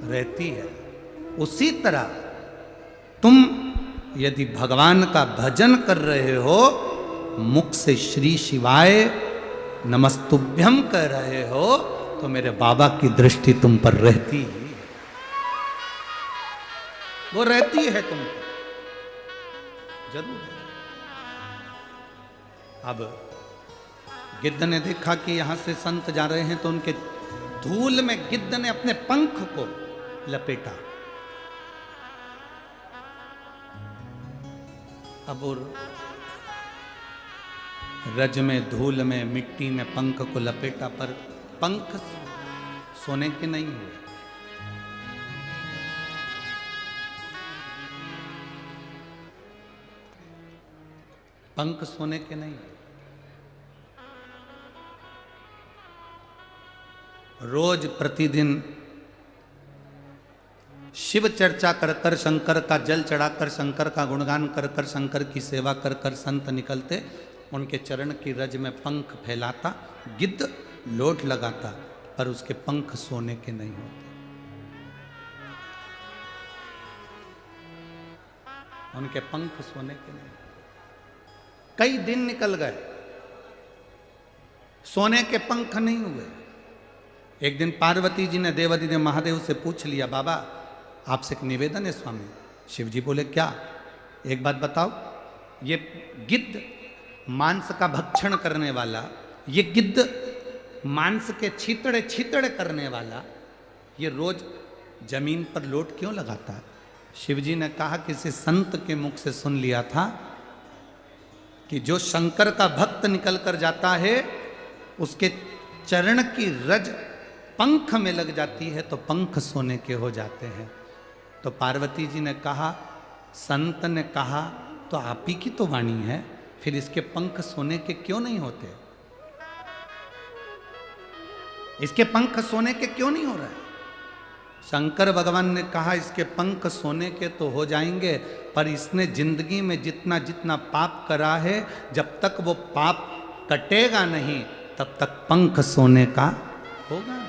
रहती है। उसी तरह तुम यदि भगवान का भजन कर रहे हो, मुख से श्री शिवाय नमस्तुभ्यम कह रहे हो, तो मेरे बाबा की दृष्टि तुम पर रहती ही है। वो रहती है तुम पर, जरूर है। अब गिद्ध ने देखा कि यहां से संत जा रहे हैं, तो उनके धूल में गिद्ध ने अपने पंख को लपेटा। अब वो रज में, धूल में, मिट्टी में पंख को लपेटा, पर पंख सोने के नहीं हुए। पंख सोने के नहीं। रोज प्रतिदिन शिव चर्चा कर कर, शंकर का जल चढ़ाकर, शंकर का गुणगान कर कर, शंकर की सेवा कर कर संत निकलते, उनके चरण की रज में पंख फैलाता, गिद्ध लोट लगाता, पर उसके पंख सोने के नहीं होते। उनके पंख सोने के नहीं। कई दिन निकल गए, सोने के पंख नहीं हुए। एक दिन पार्वती जी ने देवादिदेव महादेव से पूछ लिया, बाबा आपसे एक निवेदन है स्वामी। शिव जी बोले, क्या? एक बात बताओ, ये गिद्ध मांस का भक्षण करने वाला, ये गिद्ध मांस के छीतड़े छीतड़े करने वाला, ये रोज जमीन पर लोट क्यों लगाता है? शिव जी ने कहा, किसी संत के मुख से सुन लिया था कि जो शंकर का भक्त निकल कर जाता है, उसके चरण की रज पंख में लग जाती है, तो पंख सोने के हो जाते हैं। तो पार्वती जी ने कहा, संत ने कहा तो आप ही की तो वाणी है, फिर इसके पंख सोने के क्यों नहीं होते? इसके पंख सोने के क्यों नहीं हो रहे? शंकर भगवान ने कहा, इसके पंख सोने के तो हो जाएंगे, पर इसने जिंदगी में जितना जितना पाप करा है, जब तक वो पाप कटेगा नहीं, तब तक पंख सोने का होगा नहीं।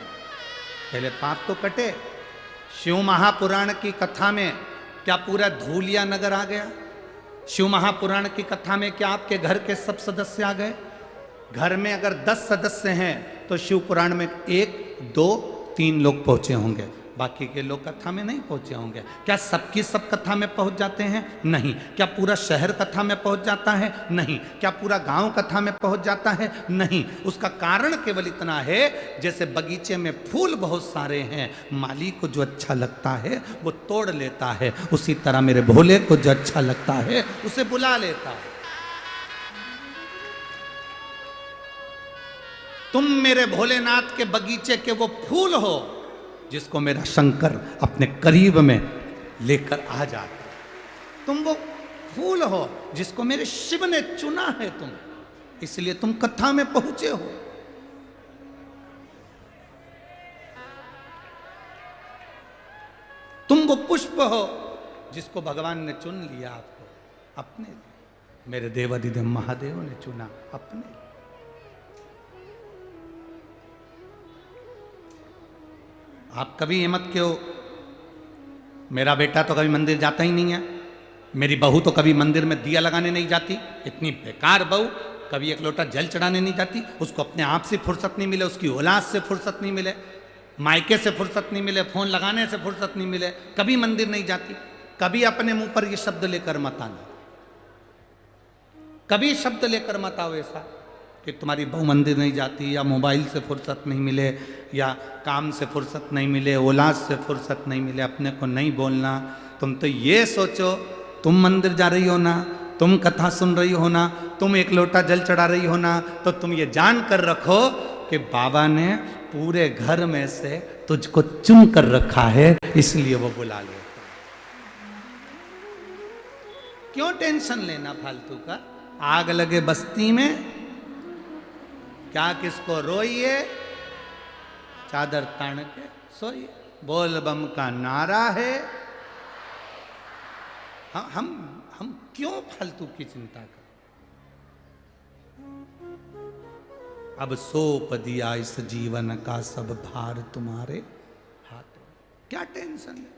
पहले पाप तो कटे। शिव महापुराण की कथा में क्या पूरा धूलिया नगर आ गया? शिव महापुराण की कथा में क्या आपके घर के सब सदस्य आ गए? घर में अगर 10 सदस्य हैं तो शिव पुराण में 1, 2, 3 लोग पहुंचे होंगे, बाकी के लोग कथा में नहीं पहुंचे होंगे। क्या सबकी सब कथा में पहुंच जाते हैं? नहीं। क्या पूरा शहर कथा में पहुंच जाता है? नहीं। क्या पूरा गांव कथा में पहुंच जाता है? नहीं। उसका कारण केवल इतना है, जैसे बगीचे में फूल बहुत सारे हैं, माली को जो अच्छा लगता है वो तोड़ लेता है, उसी तरह मेरे भोले को जो अच्छा लगता है उसे बुला लेता है। तुम मेरे भोलेनाथ के बगीचे के वो फूल हो जिसको मेरा शंकर अपने करीब में लेकर आ जाता। तुम वो फूल हो जिसको मेरे शिव ने चुना है तुम, इसलिए तुम कथा में पहुंचे हो। तुम वो पुष्प हो जिसको भगवान ने चुन लिया आपको अपने लिए। मेरे देवादिदेव महादेव ने चुना अपने लिए। आप कभी ये मत क्यों, मेरा बेटा तो कभी मंदिर जाता ही नहीं है, मेरी बहू तो कभी मंदिर में दिया लगाने नहीं जाती, इतनी बेकार बहू, कभी एक लोटा जल चढ़ाने नहीं जाती, उसको अपने आप से फुर्सत नहीं मिले, उसकी औलाद से फुर्सत नहीं मिले, मायके से फुर्सत नहीं मिले, फोन लगाने से फुर्सत नहीं मिले, कभी मंदिर नहीं जाती। कभी अपने मुंह पर ये शब्द लेकर मत आना, कभी शब्द लेकर मत आओ ऐसा कि तुम्हारी बहू मंदिर नहीं जाती, या मोबाइल से फुर्सत नहीं मिले, या काम से फुर्सत नहीं मिले, औलाद से फुर्सत नहीं मिले। अपने को नहीं बोलना। तुम तो ये सोचो, तुम मंदिर जा रही हो ना, तुम कथा सुन रही हो ना, तुम एक लोटा जल चढ़ा रही हो ना, तो तुम ये जान कर रखो कि बाबा ने पूरे घर में से तुझको चुन कर रखा है, इसलिए वो बुला लेता। क्यों टेंशन लेना फालतू का? आग लगे बस्ती में क्या किसको रोइए, चादर तान के सोइए। बोल बम का नारा है। हम क्यों फालतू की चिंता करें? अब सौंप दिया इस जीवन का सब भार तुम्हारे हाथ। क्या टेंशन है?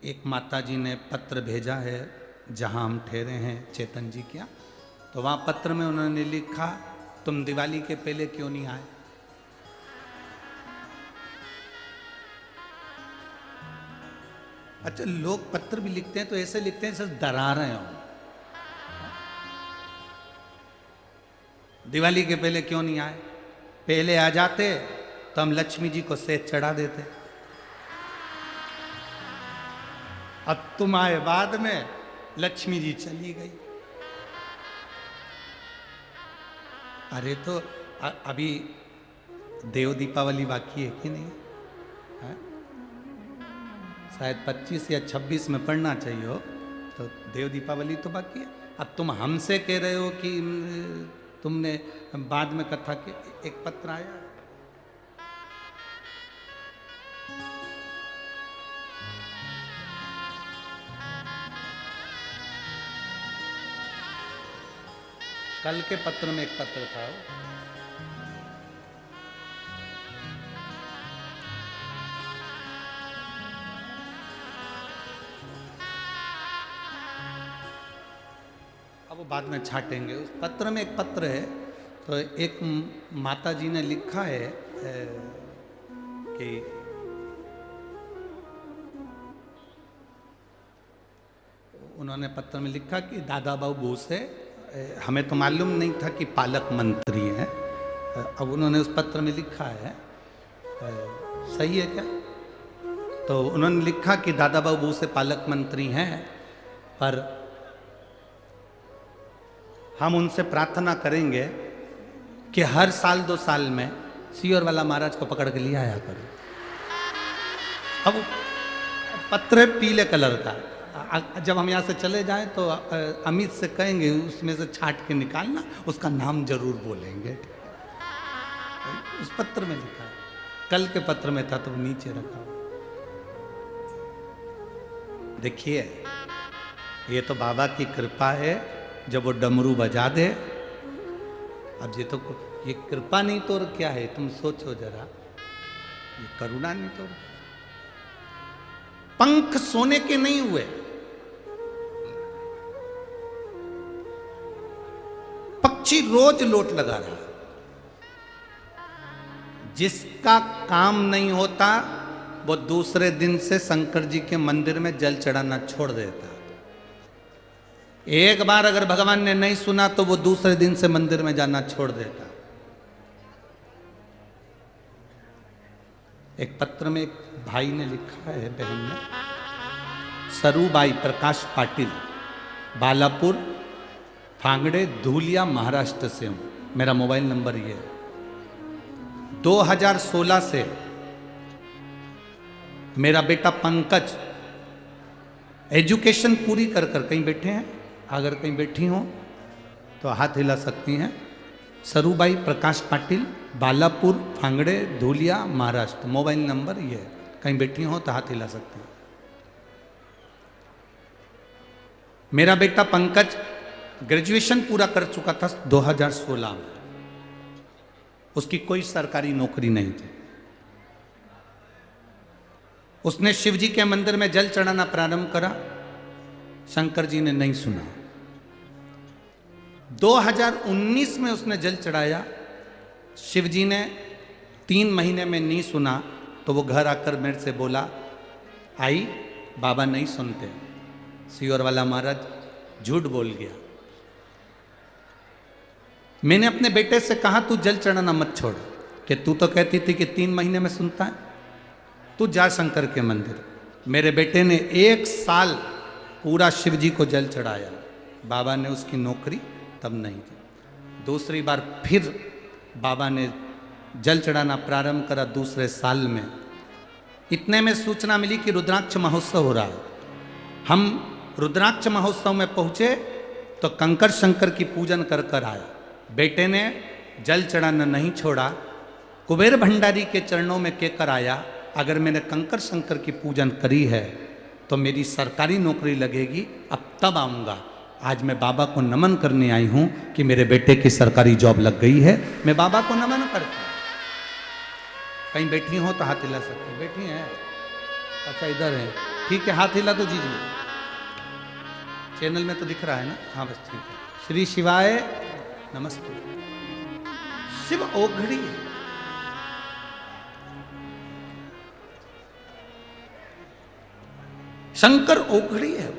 एक माता जी ने पत्र भेजा है जहां हम ठहरे हैं चेतन जी क्या, तो वहां पत्र में उन्होंने लिखा तुम दिवाली के पहले क्यों नहीं आए। अच्छा, लोग पत्र भी लिखते हैं तो ऐसे लिखते हैं जैसे डरा रहे हो। दिवाली के पहले क्यों नहीं आए? पहले आ जाते तो हम लक्ष्मी जी को सेज चढ़ा देते। अब तुम आए बाद में, लक्ष्मी जी चली गई। अरे तो अभी देव दीपावली बाकी है कि नहीं है? शायद 25 या 26 में पढ़ना चाहिए हो, तो देव दीपावली तो बाकी है। अब तुम हमसे कह रहे हो कि तुमने बाद में कथा के एक पत्र आया। कल के पत्र में एक पत्र था, अब वो बाद में छाटेंगे। उस पत्र में एक पत्र है, तो एक माता जी ने लिखा है कि उन्होंने पत्र में लिखा कि दादा बाबू से हमें तो मालूम नहीं था कि पालक मंत्री हैं। अब उन्होंने उस पत्र में लिखा है, सही है क्या? तो उन्होंने लिखा कि दादा बाबू से पालक मंत्री हैं, पर हम उनसे प्रार्थना करेंगे कि हर साल 2 साल में सियोर वाला महाराज को पकड़ के ले आया करो। अब पत्र है पीले कलर का, जब हम यहाँ से चले जाएं तो अमित से कहेंगे उसमें से छाट के निकालना, उसका नाम जरूर बोलेंगे। उस पत्र में लिखा है, कल के पत्र में था तो नीचे रखा। देखिए, ये तो बाबा की कृपा है, जब वो डमरू बजा दे। अब ये कृपा नहीं तो और क्या है? तुम सोचो जरा, ये करुणा नहीं तो। पंख सोने के नहीं हुए, पक्षी रोज लोट लगा रहा। जिसका काम नहीं होता वो दूसरे दिन से शंकर जी के मंदिर में जल चढ़ाना छोड़ देता। एक बार अगर भगवान ने नहीं सुना तो वो दूसरे दिन से मंदिर में जाना छोड़ देता। एक पत्र में एक भाई ने लिखा है, बहन ने, सरूबाई प्रकाश पाटिल, बालापुर, फांगड़े, धूलिया, महाराष्ट्र से हूं। मेरा मोबाइल नंबर ये है। 2016 से मेरा बेटा पंकज एजुकेशन पूरी कर कहीं बैठे हैं, अगर कहीं बैठी हो तो हाथ हिला सकती हैं। सरूबाई प्रकाश पाटिल, बालापुर, फांगड़े, धूलिया, महाराष्ट्र। मोबाइल नंबर ये है, कहीं बैठी हो तो हाथ हिला सकती हैं। मेरा बेटा पंकज ग्रेजुएशन पूरा कर चुका था 2016 में। उसकी कोई सरकारी नौकरी नहीं थी। उसने शिव जी के मंदिर में जल चढ़ाना प्रारंभ करा, शंकर जी ने नहीं सुना। 2019 में उसने जल चढ़ाया, शिव जी ने 3 महीने में नहीं सुना, तो वो घर आकर मेरे से बोला, आई बाबा नहीं सुनते, सियोर वाला महाराज झूठ बोल गया। मैंने अपने बेटे से कहा तू जल चढ़ाना मत छोड़, कि तू तो कहती थी कि 3 महीने में सुनता है, तू जा शंकर के मंदिर। मेरे बेटे ने 1 साल पूरा शिव जी को जल चढ़ाया, बाबा ने उसकी नौकरी तब नहीं थी। दूसरी बार फिर बाबा ने जल चढ़ाना प्रारंभ करा दूसरे साल में। इतने में सूचना मिली कि रुद्राक्ष महोत्सव हो रहा है। हम रुद्राक्ष महोत्सव में पहुंचे तो कंकर शंकर की पूजन कर कर आए। बेटे ने जल चढ़ाना नहीं छोड़ा, कुबेर भंडारी के चरणों में कहकर आया, अगर मैंने कंकर शंकर की पूजन करी है तो मेरी सरकारी नौकरी लगेगी, अब तब आऊँगा। आज मैं बाबा को नमन करने आई हूं कि मेरे बेटे की सरकारी जॉब लग गई है। मैं बाबा को नमन करता हूं। कहीं बैठी हो तो हाथ हिला सकते, बैठी हैं? अच्छा इधर है, ठीक है, हाथ हिला तो जीजिए। चैनल में तो दिख रहा है ना? हाँ बस ठीक है। श्री शिवाय नमस्ते। शिव ओघड़ी है। शंकर ओघड़ी है।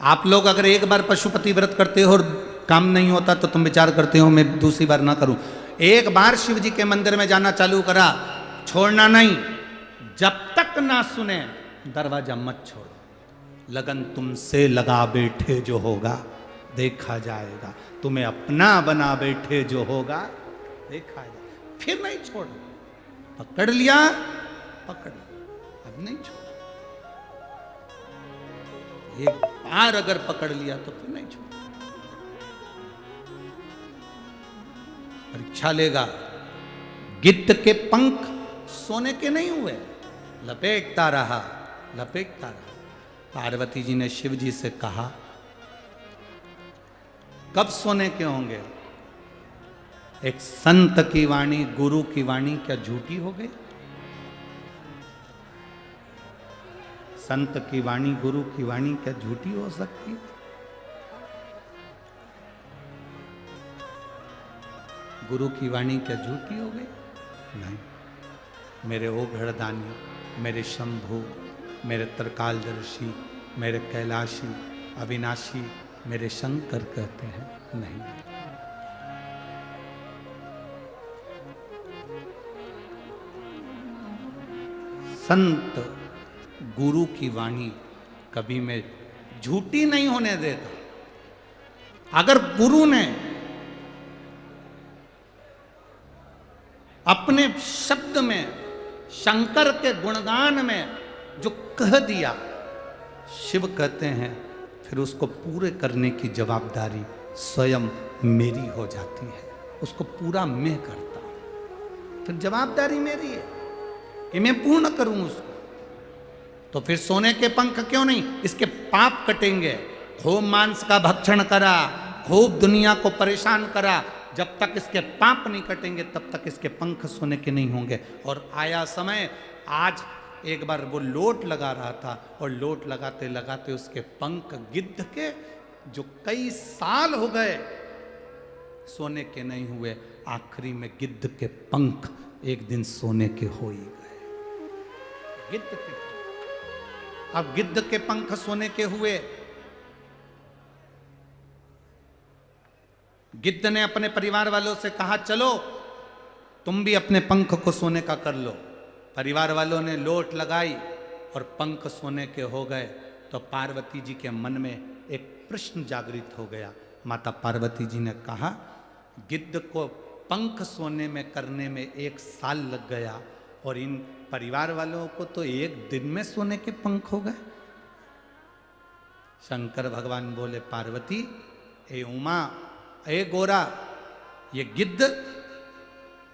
आप लोग अगर एक बार पशुपति व्रत करते हो और काम नहीं होता तो तुम विचार करते हो मैं दूसरी बार ना करूं। एक बार शिव जी के मंदिर में जाना चालू करा, छोड़ना नहीं। जब तक ना सुने दरवाजा मत छोड़ो। लगन तुमसे लगा बैठे जो होगा देखा जाएगा। तुम्हें अपना बना बैठे जो होगा देखा जाएगा। फिर नहीं छोड़ना। पकड़ लिया, पकड़ लिया, अब नहीं छोड़। एक बार अगर पकड़ लिया तो फिर नहीं छोड़। परीक्षा लेगा। गिद्ध के पंख सोने के नहीं हुए, लपेटता रहा, लपेटता रहा। पार्वती जी ने शिव जी से कहा कब सोने के होंगे? एक संत की वाणी, गुरु की वाणी क्या झूठी हो गई? संत की वाणी, गुरु की वाणी क्या झूठी हो सकती है? गुरु की वाणी क्या झूठी हो गई? नहीं। मेरे ओघड़दानी, मेरे शंभु, मेरे त्रिकालदर्शी, मेरे कैलाशी, अविनाशी, मेरे शंकर कहते हैं नहीं। संत गुरु की वाणी कभी मैं झूठी नहीं होने देता। अगर गुरु ने अपने शब्द में शंकर के गुणगान में जो कह दिया, शिव कहते हैं फिर उसको पूरे करने की जवाबदारी स्वयं मेरी हो जाती है। उसको पूरा मैं करता हूं, फिर जवाबदारी मेरी है कि मैं पूर्ण करूं उसको। तो फिर सोने के पंख क्यों नहीं? इसके पाप कटेंगे। खूब मांस का भक्षण करा, खूब दुनिया को परेशान करा, जब तक इसके पाप नहीं कटेंगे तब तक इसके पंख सोने के नहीं होंगे। और आया समय, आज एक बार वो लोट लगा रहा था और लोट लगाते लगाते उसके पंख गिद्ध के जो कई साल हो गए सोने के नहीं हुए, आखिरी में गिद्ध के पंख एक दिन सोने के हो ही गए। गिद्ध के, अब गिद्ध के पंख सोने के हुए। गिद्ध ने अपने परिवार वालों से कहा चलो तुम भी अपने पंख को सोने का कर लो। परिवार वालों ने लोट लगाई और पंख सोने के हो गए। तो पार्वती जी के मन में एक प्रश्न जागृत हो गया। माता पार्वती जी ने कहा गिद्ध को पंख सोने में करने में 1 साल लग गया और इन परिवार वालों को तो 1 दिन में सोने के पंख हो गए। शंकर भगवान बोले पार्वती, ए उमा, ए गोरा, ये गिद्ध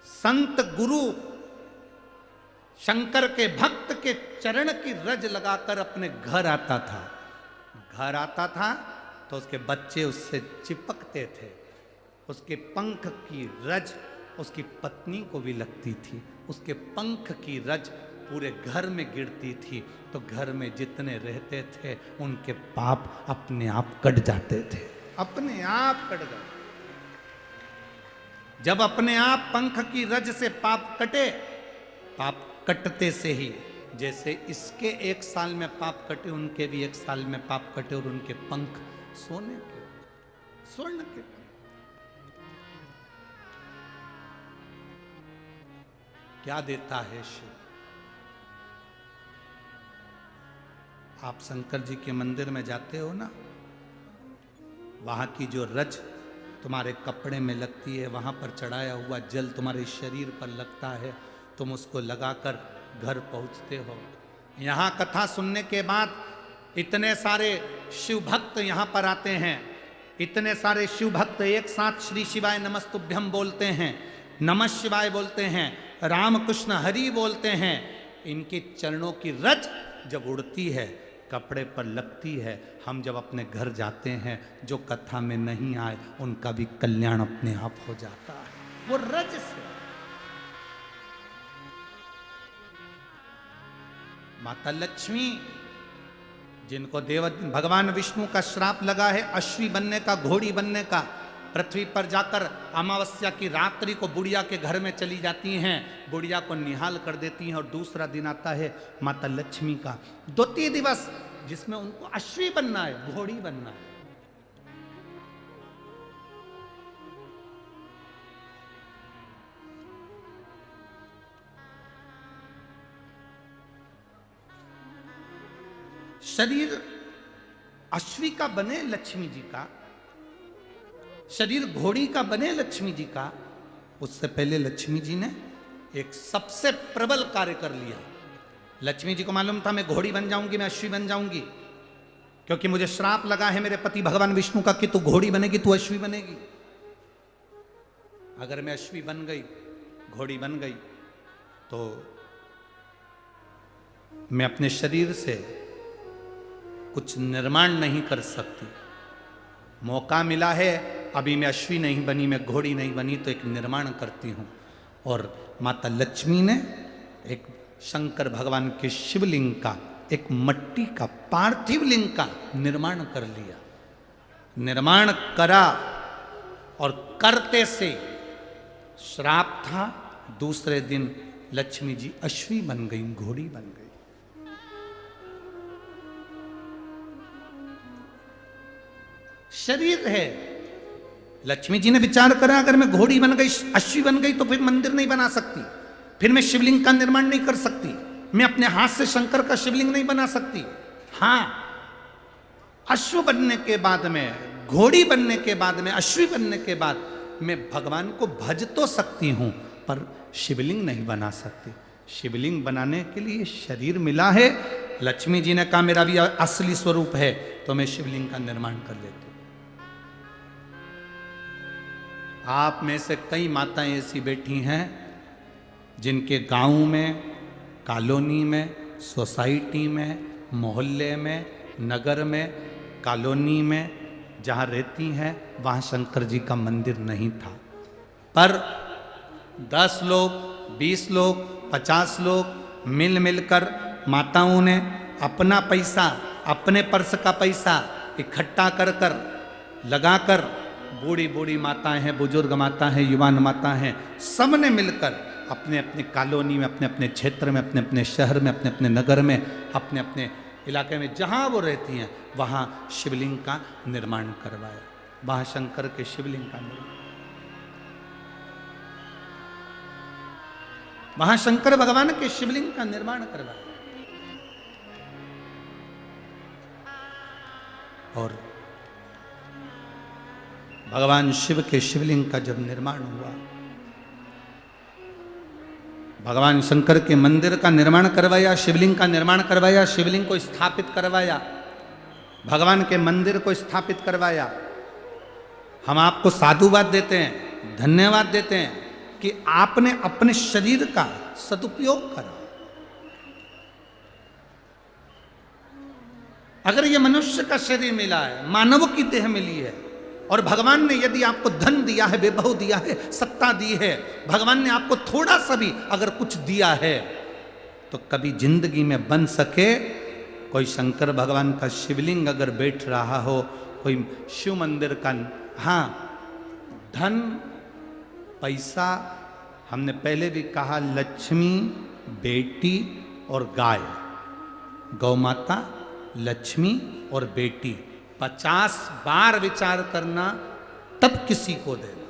संत गुरु शंकर के भक्त के चरण की रज लगाकर अपने घर आता था। घर आता था तो उसके बच्चे उससे चिपकते थे। उसके पंख की रज उसकी पत्नी को भी लगती थी। उसके पंख की रज पूरे घर में गिरती थी। तो घर में जितने रहते थे उनके पाप अपने आप कट जाते थे, अपने आप कट गए। जब अपने आप पंख की रज से पाप कटे, पाप कटते से ही जैसे इसके 1 साल में पाप कटे, उनके भी 1 साल में पाप कटे और उनके पंख सोने के, स्वर्ण के। क्या देता है शिव? आप शंकर जी के मंदिर में जाते हो ना, वहां की जो रज तुम्हारे कपड़े में लगती है, वहां पर चढ़ाया हुआ जल तुम्हारे शरीर पर लगता है, तुम उसको लगाकर घर पहुंचते हो। यहाँ कथा सुनने के बाद इतने सारे शिव भक्त यहाँ पर आते हैं। इतने सारे शिव भक्त एक साथ श्री शिवाय नमस्तुभ्यम बोलते हैं, नमः शिवाय बोलते हैं, राम कृष्ण हरि बोलते हैं। इनके चरणों की रज जब उड़ती है कपड़े पर लगती है। हम जब अपने घर जाते हैं, जो कथा में नहीं आए उनका भी कल्याण अपने आप हो जाता है, वो रज से। माता लक्ष्मी, जिनको भगवान विष्णु का श्राप लगा है अश्वी बनने का, घोड़ी बनने का, पृथ्वी पर जाकर अमावस्या की रात्रि को बुढ़िया के घर में चली जाती हैं, बुढ़िया को निहाल कर देती हैं, और दूसरा दिन आता है माता लक्ष्मी का द्वितीय दिवस, जिसमें उनको अश्वी बनना है, घोड़ी बनना है। शरीर अश्वी का बने लक्ष्मी जी का, शरीर घोड़ी का बने लक्ष्मी जी का, उससे पहले लक्ष्मी जी ने एक सबसे प्रबल कार्य कर लिया। लक्ष्मी जी को मालूम था मैं घोड़ी बन जाऊंगी, मैं अश्वी बन जाऊंगी, क्योंकि मुझे श्राप लगा है मेरे पति भगवान विष्णु का कि तू घोड़ी बनेगी, तू अश्वी बनेगी। अगर मैं अश्वी बन गई, घोड़ी बन गई, तो मैं अपने शरीर से कुछ निर्माण नहीं कर सकती। मौका मिला है, अभी मैं अश्वी नहीं बनी, मैं घोड़ी नहीं बनी, तो एक निर्माण करती हूं। और माता लक्ष्मी ने एक शंकर भगवान के शिवलिंग का, एक मट्टी का पार्थिव लिंग का निर्माण कर लिया। निर्माण करा और करते से श्राप था, दूसरे दिन लक्ष्मी जी अश्वी बन गई, घोड़ी बन गई। शरीर है, लक्ष्मी जी ने विचार करा अगर मैं घोड़ी बन गई, अश्वी बन गई, तो फिर मंदिर नहीं बना सकती, फिर मैं शिवलिंग का निर्माण नहीं कर सकती, मैं अपने हाथ से शंकर का शिवलिंग नहीं बना सकती। हां, अश्व बनने के बाद में, घोड़ी बनने के बाद में, अश्वी बनने के बाद मैं भगवान को भज तो सकती हूं, पर शिवलिंग नहीं बना सकती। शिवलिंग बनाने के लिए शरीर मिला है। लक्ष्मी जी ने कहा मेरा भी असली स्वरूप है, तो मैं शिवलिंग का निर्माण कर लेती हूं। आप में से कई माताएं ऐसी बैठी हैं जिनके गांव में, कॉलोनी में, सोसाइटी में, मोहल्ले में, नगर में, कॉलोनी में जहाँ रहती हैं वहाँ शंकर जी का मंदिर नहीं था, पर 10 लोग, 20 लोग, 50 लोग मिलकर माताओं ने अपना पैसा, अपने पर्स का पैसा इकट्ठा कर लगाकर, बूढ़ी बूढ़ी माताएं हैं, बुजुर्ग माता हैं, युवान माता हैं, सब ने मिलकर अपने अपने कॉलोनी में, अपने अपने क्षेत्र में, अपने अपने शहर में, अपने अपने नगर में, अपने अपने इलाके में जहाँ वो रहती हैं वहाँ शिवलिंग का निर्माण करवाया। वहाँ शंकर के शिवलिंग का निर्माण, वहाँ शंकर भगवान के शिवलिंग का निर्माण करवाया। और भगवान शिव के शिवलिंग का जब निर्माण हुआ, भगवान शंकर के मंदिर का निर्माण करवाया, शिवलिंग का निर्माण करवाया, शिवलिंग को स्थापित करवाया, भगवान के मंदिर को स्थापित करवाया। हम आपको साधुवाद देते हैं, धन्यवाद देते हैं कि आपने अपने शरीर का सदुपयोग करा। अगर ये मनुष्य का शरीर मिला है, मानव की देह मिली है, और भगवान ने यदि आपको धन दिया है, वैभव दिया है, सत्ता दी है, भगवान ने आपको थोड़ा सा भी अगर कुछ दिया है, तो कभी जिंदगी में बन सके कोई शंकर भगवान का शिवलिंग अगर बैठ रहा हो, कोई शिव मंदिर का, हाँ, धन, पैसा, हमने पहले भी कहा, लक्ष्मी, बेटी और गाय, गौ माता, लक्ष्मी और बेटी, 50 बार विचार करना तब किसी को देना।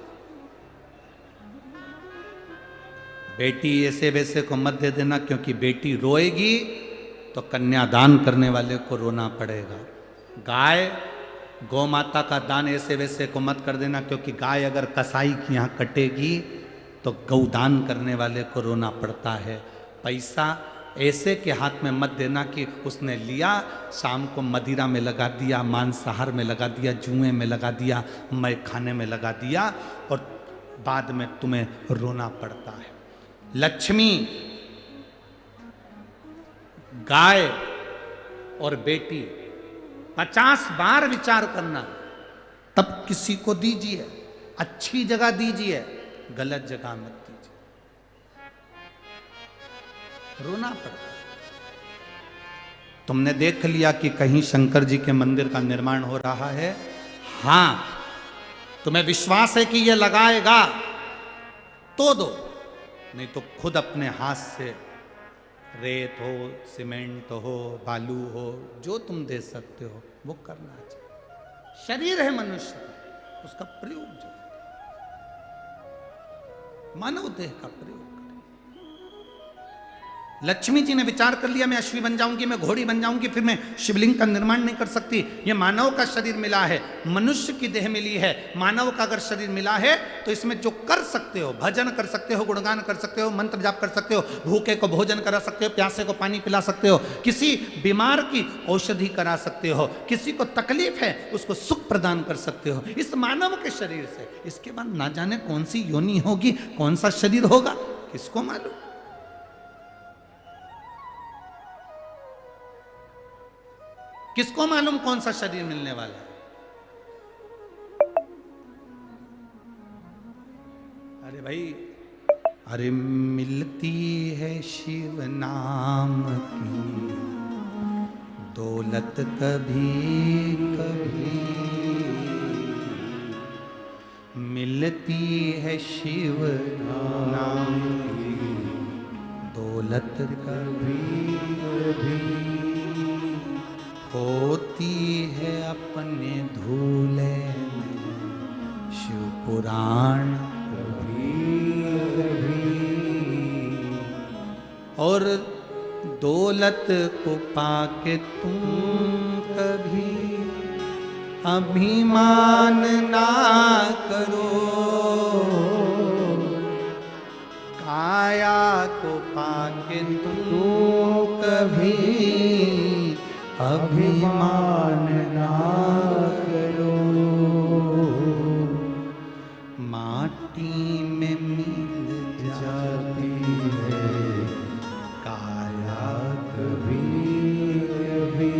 बेटी ऐसे वैसे को मत दे देना, क्योंकि बेटी रोएगी तो कन्यादान करने वाले को रोना पड़ेगा। गाय, गौ माता का दान ऐसे वैसे को मत कर देना, क्योंकि गाय अगर कसाई की यहाँ कटेगी तो गौदान करने वाले को रोना पड़ता है। पैसा ऐसे के हाथ में मत देना कि उसने लिया, शाम को मदिरा में लगा दिया, मांसाहार में लगा दिया, जुए में लगा दिया, मैं खाने में लगा दिया, और बाद में तुम्हें रोना पड़ता है। लक्ष्मी, गाय, और बेटी, 50 बार विचार करना, तब किसी को दीजिए। अच्छी जगह दीजिए, गलत जगह मत दीजिए। रोना पड़ता। तुमने देख लिया कि कहीं शंकर जी के मंदिर का निर्माण हो रहा है, हां, तुम्हें विश्वास है कि ये लगाएगा तो दो, नहीं तो खुद अपने हाथ से रेत हो, सीमेंट हो, बालू हो, जो तुम दे सकते हो वो करना चाहिए। शरीर है मनुष्य का, उसका प्रयोग जो मानव देह का प्रयोग। लक्ष्मी जी ने विचार कर लिया मैं अश्वी बन जाऊंगी, मैं घोड़ी बन जाऊंगी, फिर मैं शिवलिंग का निर्माण नहीं कर सकती। ये मानव का शरीर मिला है, मनुष्य की देह मिली है, मानव का अगर शरीर मिला है तो इसमें जो कर सकते हो, भजन कर सकते हो, गुणगान कर सकते हो, मंत्र जाप कर सकते हो, भूखे को भोजन करा सकते हो, प्यासे को पानी पिला सकते हो, किसी बीमार की औषधि करा सकते हो, किसी को तकलीफ है उसको सुख प्रदान कर सकते हो इस मानव के शरीर से। इसके बाद ना जाने कौन सी योनि होगी, कौन सा शरीर होगा, किसको मालूम। किसको मालूम कौन सा शरीर मिलने वाला है। अरे भाई, अरे मिलती है शिव नाम की दौलत कभी कभी, मिलती है शिव नाम की दौलत कभी कभी, होती है अपने धूले में शिव पुराण कभी कभी, और दौलत को पाके तुम कभी अभिमान ना करो, काया को पाके तुम कभी अभिमान ना करो, माटी में मिल जाती है काया कभी कभी,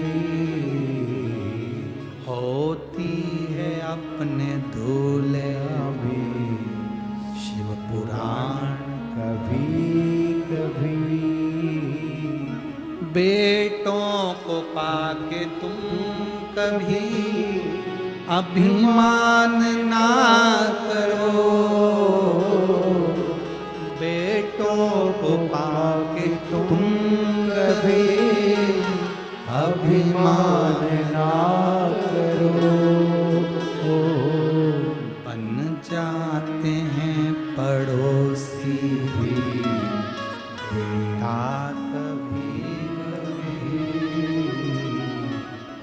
होती है अपने धूले में शिव पुराण कभी कभी, बेटों को पाके तुम कभी अभिमान ना करो, बेटों को पाके तुम कभी अभिमान ना करो, बन जाते हैं पड़ोसी भी बेटा कभी कभी,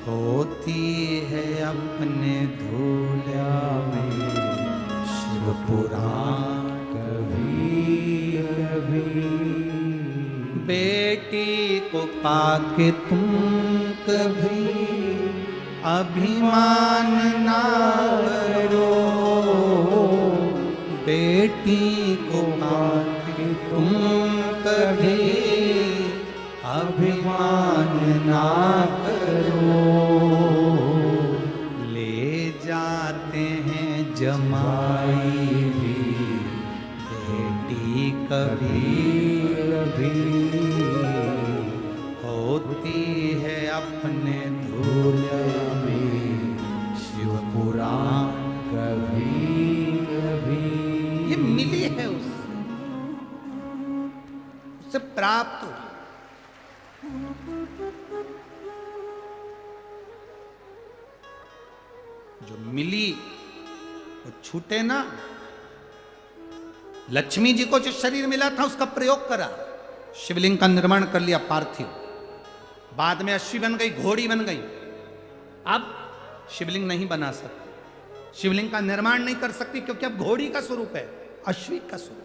होती है अपने धूला में शिव पुराण कभी कभी, बेटी को पाके तुम कभी अभिमान ना करो, बेटी को पाके तुम कभी अभिमान ना करो, ले जाते हैं जमाई भी बेटी कभी कभी, होती है अपने धूला में शिव पुराण कभी कभी, ये मिली है उससे प्राप्त हो। जो मिली वो छूटे ना। लक्ष्मी जी को जो शरीर मिला था उसका प्रयोग करा, शिवलिंग का निर्माण कर लिया पार्थिव, बाद में अश्वी बन गई, घोड़ी बन गई। अब शिवलिंग नहीं बना सकती, शिवलिंग का निर्माण नहीं कर सकती, क्योंकि अब घोड़ी का स्वरूप है, अश्वी का स्वरूप।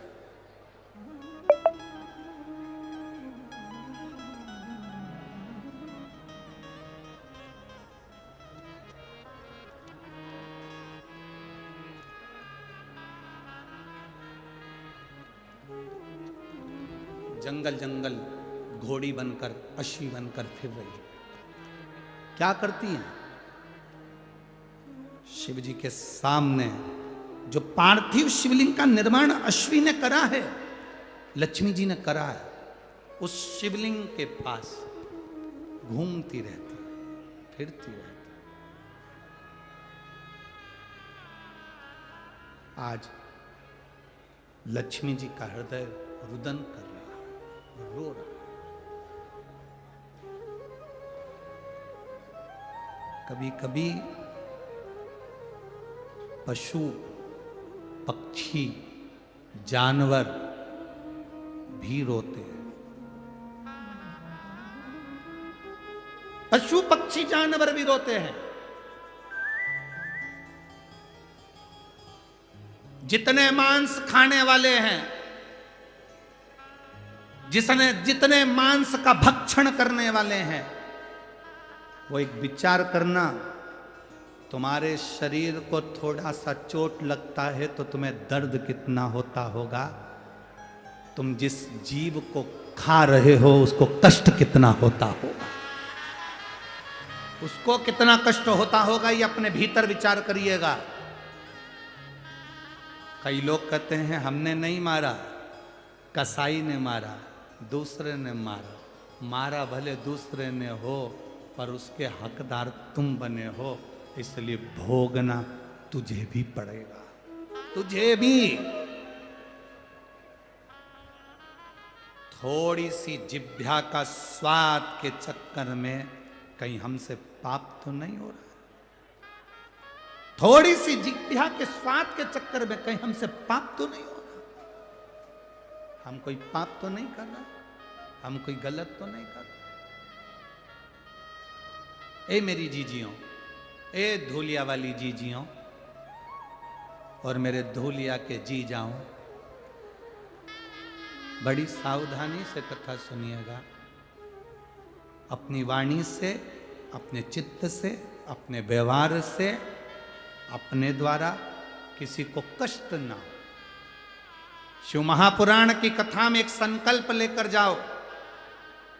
जंगल जंगल घोड़ी बनकर, अश्वी बनकर फिर रही है। क्या करती हैं? शिव जी के सामने जो पार्थिव शिवलिंग का निर्माण अश्वी ने करा है, लक्ष्मी जी ने करा है, उस शिवलिंग के पास घूमती रहती, फिरती रहती। आज लक्ष्मी जी का हृदय रुदन कर रहा, रो रहा। कभी कभी पशु पक्षी जानवर भी रोते हैं। पशु पक्षी जानवर भी रोते हैं। जितने मांस खाने वाले हैं, जितने मांस का भक्षण करने वाले हैं, वो एक विचार करना, तुम्हारे शरीर को थोड़ा सा चोट लगता है तो तुम्हें दर्द कितना होता होगा। तुम जिस जीव को खा रहे हो उसको कष्ट कितना होता होगा, उसको कितना कष्ट होता होगा, ये अपने भीतर विचार करिएगा। कई लोग कहते हैं हमने नहीं मारा, कसाई ने मारा, दूसरे ने मारा। मारा भले दूसरे ने हो, पर उसके हकदार तुम बने हो, इसलिए भोगना तुझे भी पड़ेगा, तुझे भी। थोड़ी सी जिह्वा का स्वाद के चक्कर में कहीं हमसे पाप तो नहीं हो रहा? थोड़ी सी जिह्वा के स्वाद के चक्कर में कहीं हमसे पाप तो नहीं हो रहा? हम कोई पाप तो नहीं कर रहे, हम कोई गलत तो नहीं कर रहे। ए मेरी जीजियों, ए धूलिया वाली जीजियों और मेरे धूलिया के जी जाऊं, बड़ी सावधानी से कथा सुनिएगा। अपनी वाणी से, अपने चित्त से, अपने व्यवहार से, अपने द्वारा किसी को कष्ट ना हो। शिव महापुराण की कथा में एक संकल्प लेकर जाओ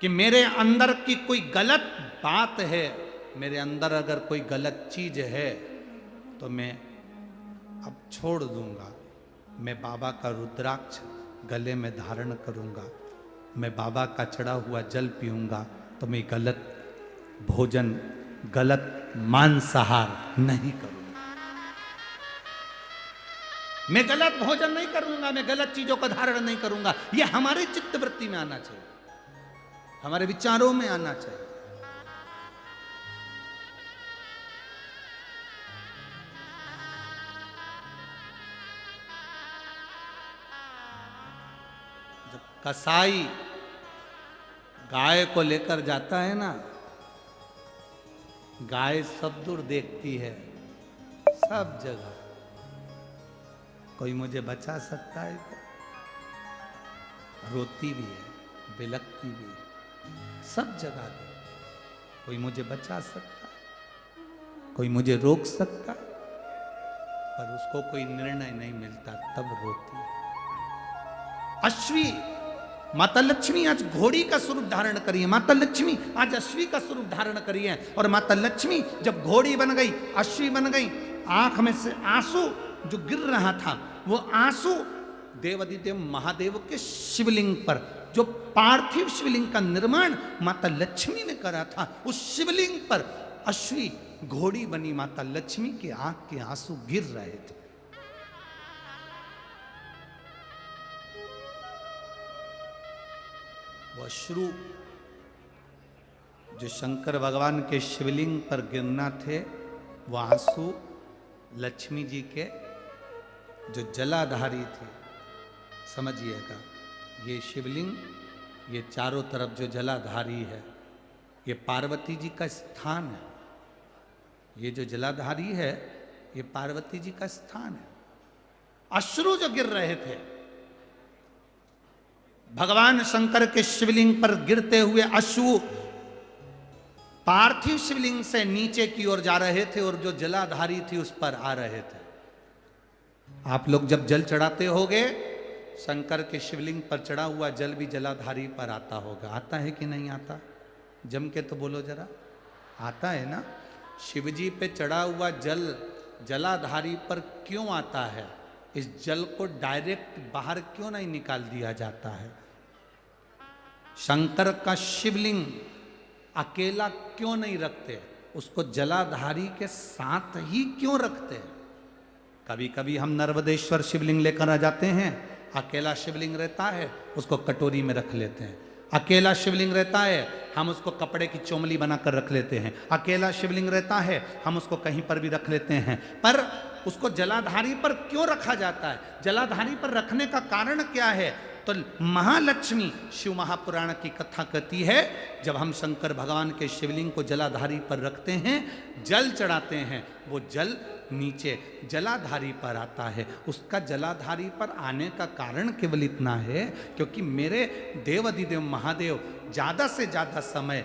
कि मेरे अंदर की कोई गलत बात है, मेरे अंदर अगर कोई गलत चीज है तो मैं अब छोड़ दूंगा। मैं बाबा का रुद्राक्ष गले में धारण करूंगा, मैं बाबा का चढ़ा हुआ जल पीऊंगा, तो मैं गलत भोजन, गलत मांसाहार नहीं करूंगा। मैं गलत भोजन नहीं करूंगा, मैं गलत चीजों का धारण नहीं करूंगा। यह हमारे चित्त वृत्ति में आना चाहिए, हमारे विचारों में आना चाहिए। जब कसाई गाय को लेकर जाता है ना, गाय सब दूर देखती है, सब जगह। कोई मुझे बचा सकता है क्या? रोती भी है, बिलकती भी है, सब जगह दे। कोई मुझे बचा सकता है, कोई मुझे रोक सकता है, पर उसको कोई निर्णय नहीं मिलता, तब रोती है। अश्वी, माता लक्ष्मी आज घोड़ी का स्वरूप धारण करी है, माता लक्ष्मी आज अश्वी का स्वरूप धारण करी है। और माता लक्ष्मी जब घोड़ी बन गई, अश्वी बन गई, आंख में से आंसू जो गिर रहा था, वो आंसू देवाधिदेव महादेव के शिवलिंग पर, जो पार्थिव शिवलिंग का निर्माण माता लक्ष्मी ने करा था, उस शिवलिंग पर अश्वी घोड़ी बनी। माता लक्ष्मी के आंख के आंसू गिर रहे थे। वो अश्रु जो शंकर भगवान के शिवलिंग पर गिरना थे, वो आंसू लक्ष्मी जी के जो जलाधारी थे। समझिएगा, ये शिवलिंग, ये चारों तरफ जो जलाधारी है, ये पार्वती जी का स्थान है। ये जो जलाधारी है, ये पार्वती जी का स्थान है। अश्रु जो गिर रहे थे, भगवान शंकर के शिवलिंग पर गिरते हुए अश्रु पार्थिव शिवलिंग से नीचे की ओर जा रहे थे और जो जलाधारी थी उस पर आ रहे थे। आप लोग जब जल चढ़ाते होगे, शंकर के शिवलिंग पर चढ़ा हुआ जल भी जलाधारी पर आता होगा। आता है कि नहीं आता? जम के तो बोलो जरा, आता है ना, शिव जी पे चढ़ा हुआ जल जलाधारी पर क्यों आता है? इस जल को डायरेक्ट बाहर क्यों नहीं निकाल दिया जाता है? शंकर का शिवलिंग अकेला क्यों नहीं रखते? उसको जलाधारी के साथ ही क्यों रखते हैं? कभी कभी हम नर्मदेश्वर शिवलिंग लेकर आ जाते हैं, अकेला शिवलिंग रहता है, उसको कटोरी में रख लेते हैं। अकेला शिवलिंग रहता है, हम उसको कपड़े की चोमली बनाकर रख लेते हैं। अकेला शिवलिंग रहता है, हम उसको कहीं पर भी रख लेते हैं। पर उसको जलाधारी पर क्यों रखा जाता है? जलाधारी पर रखने का कारण क्या है? तो महालक्ष्मी शिव महापुराण की कथा कहती है, जब हम शंकर भगवान के शिवलिंग को जलाधारी पर रखते हैं, जल चढ़ाते हैं, वो जल नीचे जलाधारी पर आता है। उसका जलाधारी पर आने का कारण केवल इतना है क्योंकि मेरे देव अधिदेव महादेव ज़्यादा से ज़्यादा समय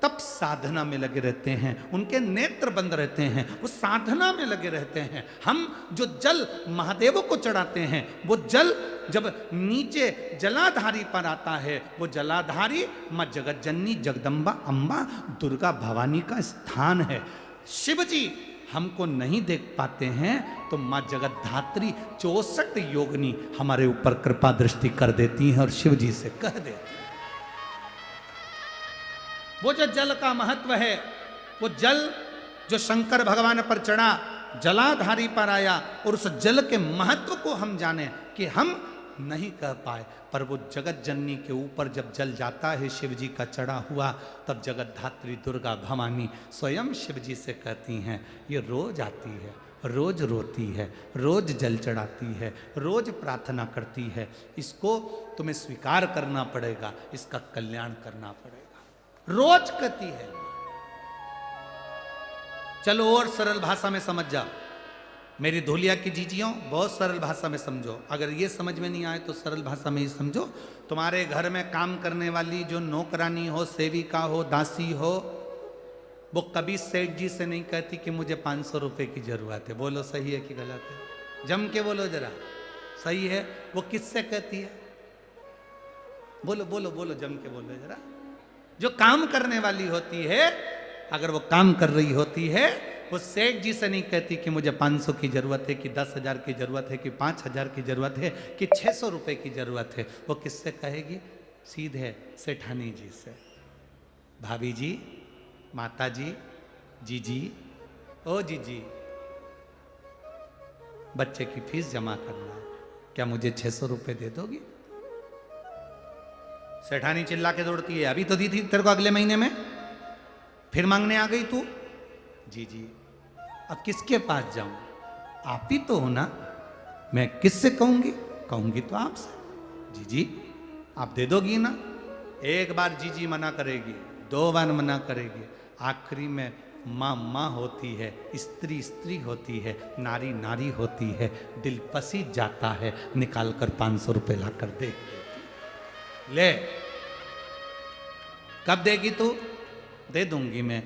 तप साधना में लगे रहते हैं, उनके नेत्र बंद रहते हैं, वो साधना में लगे रहते हैं। हम जो जल महादेवों को चढ़ाते हैं, वो जल जब नीचे जलाधारी पर आता है, वो जलाधारी माँ जगत जननी जगदम्बा अम्बा दुर्गा भवानी का स्थान है। शिव जी हमको नहीं देख पाते हैं तो माँ जगत धात्री 64 योगिनी हमारे ऊपर कृपा दृष्टि कर देती हैं और शिव जी से कह देती हैं। वो जो जल का महत्व है, वो जल जो शंकर भगवान पर चढ़ा, जलाधारी पर आया, और उस जल के महत्व को हम जाने कि हम नहीं कह पाए, पर वो जगत जननी के ऊपर जब जल जाता है शिव जी का चढ़ा हुआ, तब जगत धात्री दुर्गा भवानी स्वयं शिव जी से कहती हैं, ये रोज आती है, रोज रोती है, रोज जल चढ़ाती है, रोज प्रार्थना करती है, इसको तुम्हें स्वीकार करना पड़ेगा, इसका कल्याण करना पड़ेगा। रोज कहती है। चलो और सरल भाषा में समझ जाओ, मेरी धोलिया की जीजियों, बहुत सरल भाषा में समझो। अगर ये समझ में नहीं आए तो सरल भाषा में ही समझो। तुम्हारे घर में काम करने वाली जो नौकरानी हो, सेविका हो, दासी हो, वो कभी सेठ जी से नहीं कहती कि मुझे 500 रुपए की जरूरत है। बोलो सही है कि गलत है? जम के बोलो जरा, सही है। वो किससे कहती है? बोलो बोलो बोलो, जम के बोलो जरा। जो काम करने वाली होती है, अगर वो काम कर रही होती है, वो सेठ जी से नहीं कहती कि मुझे 500 की जरूरत है, कि 10,000 की जरूरत है, कि 5,000 की जरूरत है, कि 600 रुपए की जरूरत है। वो किससे कहेगी? सीधे सेठानी जी से। भाभी जी, माता जी, जीजी, ओ जीजी, बच्चे की फीस जमा करना है, क्या मुझे 600 रुपए दे दोगी? सेठानी चिल्ला के दौड़ती है, अभी तो दी थी तेरे को अगले महीने में, फिर मांगने आ गई तू। जी जी, अब किसके पास जाऊं? आप ही तो हो ना, मैं किससे कहूंगी? कहूंगी तो आपसे। जी जी, आप दे दोगी ना? एक बार जी जी मना करेगी, 2 बार मना करेगी, आखिरी में माँ माँ होती है, स्त्री स्त्री होती है, नारी नारी होती है, दिल पसीज जाता है, निकाल कर 500 रुपए ला कर दे। ले, कब देगी तू? दे दूंगी मैं।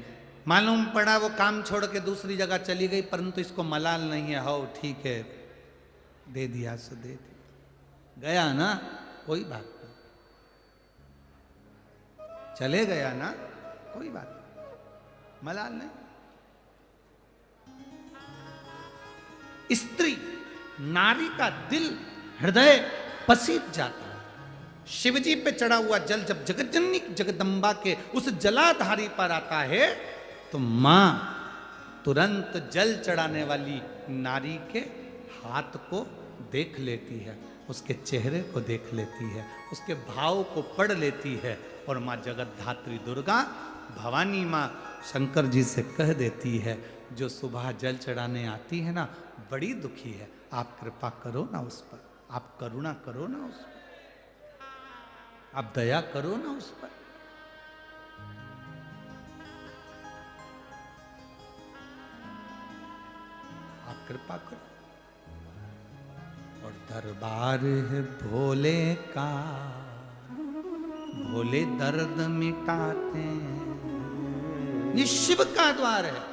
मालूम पड़ा वो काम छोड़ के दूसरी जगह चली गई, परंतु इसको मलाल नहीं है। हो ठीक है, दे दिया सो दे दिया, गया ना, कोई बात नहीं, चले गया ना, कोई बात नहीं, मलाल नहीं। स्त्री नारी का दिल हृदय पसीज जाता है। शिवजी पे चढ़ा हुआ जल जब जगतजननी जगदम्बा के उस जलाधारी पर आता है, तो मां तुरंत जल चढ़ाने वाली नारी के हाथ को देख लेती है, उसके चेहरे को देख लेती है, उसके भाव को पढ़ लेती है, और मां जगत धात्री दुर्गा भवानी मां शंकर जी से कह देती है, जो सुबह जल चढ़ाने आती है ना, बड़ी दुखी है, आप कृपा करो ना उस पर, आप करुणा करो ना उस पर, आप दया करो ना उस पर। आप कृपा करो। और दरबार है भोले का, भोले दर्द मिटाते हैं। ये शिव का द्वार है।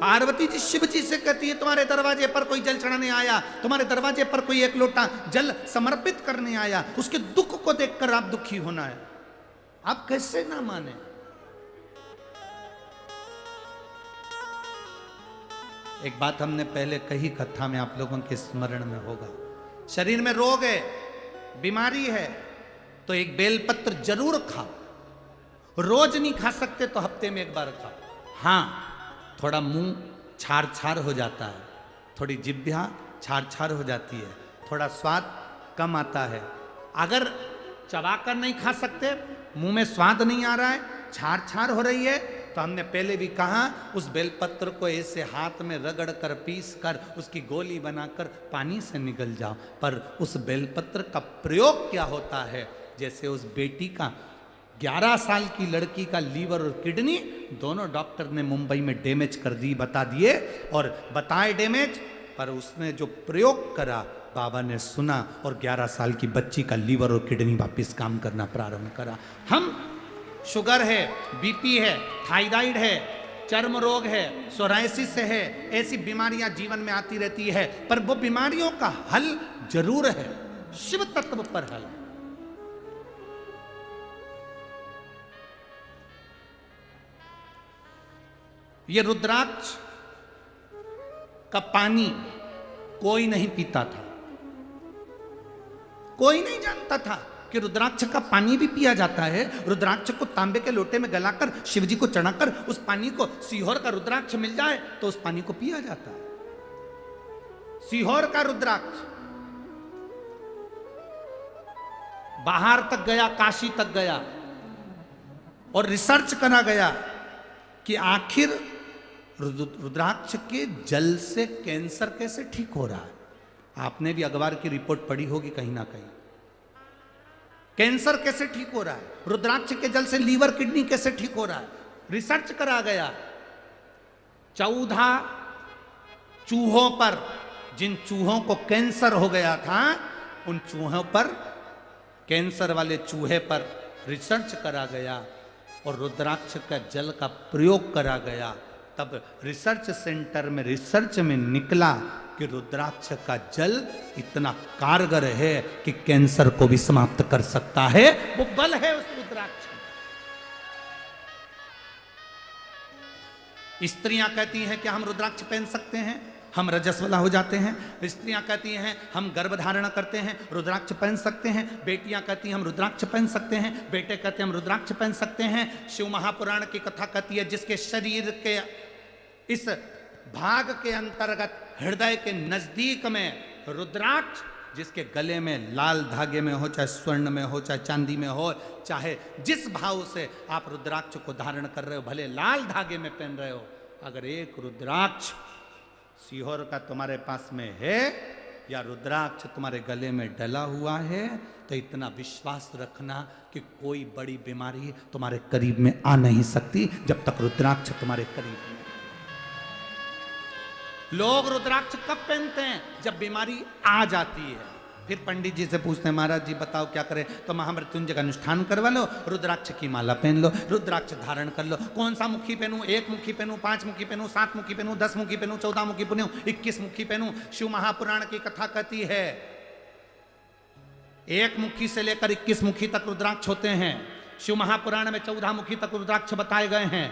पार्वती जी शिव जी से कहती है, तुम्हारे दरवाजे पर कोई जल चढ़ाने आया, तुम्हारे दरवाजे पर कोई एक लोटा जल समर्पित करने आया, उसके दुख को देखकर आप दुखी होना है, आप कैसे ना माने? एक बात हमने पहले कही कथा में, आप लोगों के स्मरण में होगा। शरीर में रोग है, बीमारी है, तो एक बेलपत्र जरूर खाओ। रोज नहीं खा सकते तो हफ्ते में एक बार खाओ। हाँ, थोड़ा मुंह छार छार हो जाता है, थोड़ी जिह्वा छार छार हो जाती है, थोड़ा स्वाद कम आता है। अगर चबाकर नहीं खा सकते, मुंह में स्वाद नहीं आ रहा है, छार छार हो रही है, तो हमने पहले भी कहा उस बेलपत्र को ऐसे हाथ में रगड़ कर पीस कर उसकी गोली बनाकर पानी से निगल जाओ। पर उस बेलपत्र का प्रयोग क्या होता है, जैसे उस बेटी का 11 साल की लड़की का लीवर और किडनी दोनों डॉक्टर ने मुंबई में डैमेज कर दी, बता दिए और बताए डैमेज, पर उसने जो प्रयोग करा बाबा ने सुना और 11 साल की बच्ची का लीवर और किडनी वापस काम करना प्रारंभ करा। हम शुगर है, बीपी है, थायराइड है, चर्म रोग है, सोराइसिस है, ऐसी बीमारियां जीवन में आती रहती है, पर वो बीमारियों का हल जरूर है, शिव तत्व पर हल। ये रुद्राक्ष का पानी कोई नहीं पीता था, कोई नहीं जानता था कि रुद्राक्ष का पानी भी पिया जाता है। रुद्राक्ष को तांबे के लोटे में गलाकर शिव जी को चढ़ाकर उस पानी को, सीहोर का रुद्राक्ष मिल जाए तो उस पानी को पिया जाता है। सीहोर का रुद्राक्ष बाहर तक गया, काशी तक गया और रिसर्च करा गया कि आखिर रुद्राक्ष के जल से कैंसर कैसे ठीक हो रहा है। आपने भी अखबार की रिपोर्ट पढ़ी होगी कहीं ना कहीं, कैंसर कैसे ठीक हो रहा है, रुद्राक्ष के जल से लीवर किडनी कैसे ठीक हो रहा है। रिसर्च करा गया। 14 चूहों पर, जिन चूहों को कैंसर हो गया था, उन चूहों पर, कैंसर वाले चूहे पर रिसर्च करा गया और रुद्राक्ष का जल का प्रयोग करा गया। तब रिसर्च सेंटर में रिसर्च में निकला कि रुद्राक्ष का जल इतना कारगर है कि कैंसर को भी समाप्त कर सकता है। वो बल है उस रुद्राक्ष में। स्त्रियां कहती हैं कि हम रुद्राक्ष पहन सकते हैं, हम रजस्वला हो जाते हैं। स्त्रियां कहती हैं हम गर्भ धारण करते हैं, रुद्राक्ष पहन सकते हैं। बेटियां कहती हैं हम रुद्राक्ष पहन सकते हैं, बेटे कहते हैं हम रुद्राक्ष पहन सकते हैं। शिव महापुराण की कथा कहती है जिसके शरीर के इस भाग के अंतर्गत हृदय के नजदीक में रुद्राक्ष, जिसके गले में लाल धागे में हो, चाहे स्वर्ण में हो, चाहे चांदी में हो, चाहे जिस भाव से आप रुद्राक्ष को धारण कर रहे हो, भले लाल धागे में पहन रहे हो, अगर एक रुद्राक्ष सीहोर का तुम्हारे पास में है या रुद्राक्ष तुम्हारे गले में डला हुआ है, तो इतना विश्वास रखना कि कोई बड़ी बीमारी तुम्हारे करीब में आ नहीं सकती जब तक रुद्राक्ष तुम्हारे करीब में। लोग रुद्राक्ष कब पहनते हैं? जब बीमारी आ जाती है। फिर पंडित जी से पूछते हैं महाराज जी बताओ क्या करें? तो महामृत्युंजय का अनुष्ठान करवा लो, रुद्राक्ष की माला पहन लो, रुद्राक्ष धारण कर लो। कौन सा मुखी पहनूं? 1 मुखी पहनूं, 5 मुखी पहनूं, 7 मुखी पहनूं, 10 मुखी पहनूं, 14 मुखी पहनूं, 21 मुखी पहनूं? शिव महापुराण की कथा कहती है 1 मुखी से लेकर 21 मुखी तक रुद्राक्ष होते हैं। शिव महापुराण में 14 मुखी तक रुद्राक्ष बताए गए हैं।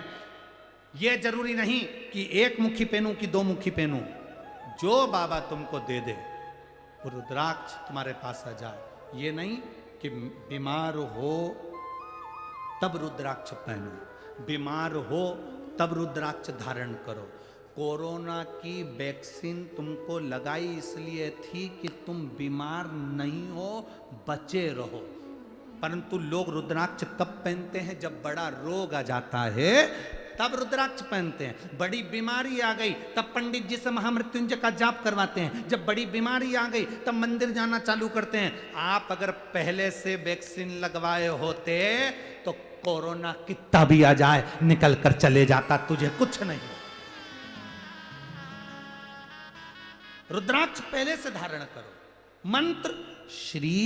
यह जरूरी नहीं कि 1 मुखी पहनूं कि 2 मुखी पहनूं, जो बाबा तुमको दे दे वो रुद्राक्ष तुम्हारे पास आ जाए। ये नहीं कि बीमार हो तब रुद्राक्ष पहनो, बीमार हो तब रुद्राक्ष धारण करो। कोरोना की वैक्सीन तुमको लगाई इसलिए थी कि तुम बीमार नहीं हो, बचे रहो। परंतु लोग रुद्राक्ष कब पहनते हैं? जब बड़ा रोग आ जाता है तब रुद्राक्ष पहनते हैं। बड़ी बीमारी आ गई तब पंडित जी से महामृत्युंजय का जाप करवाते हैं। जब बड़ी बीमारी आ गई तब मंदिर जाना चालू करते हैं। आप अगर पहले से वैक्सीन लगवाए होते तो कोरोना कितना भी आ जाए निकल कर चले जाता, तुझे कुछ नहीं। रुद्राक्ष पहले से धारण करो। मंत्र श्री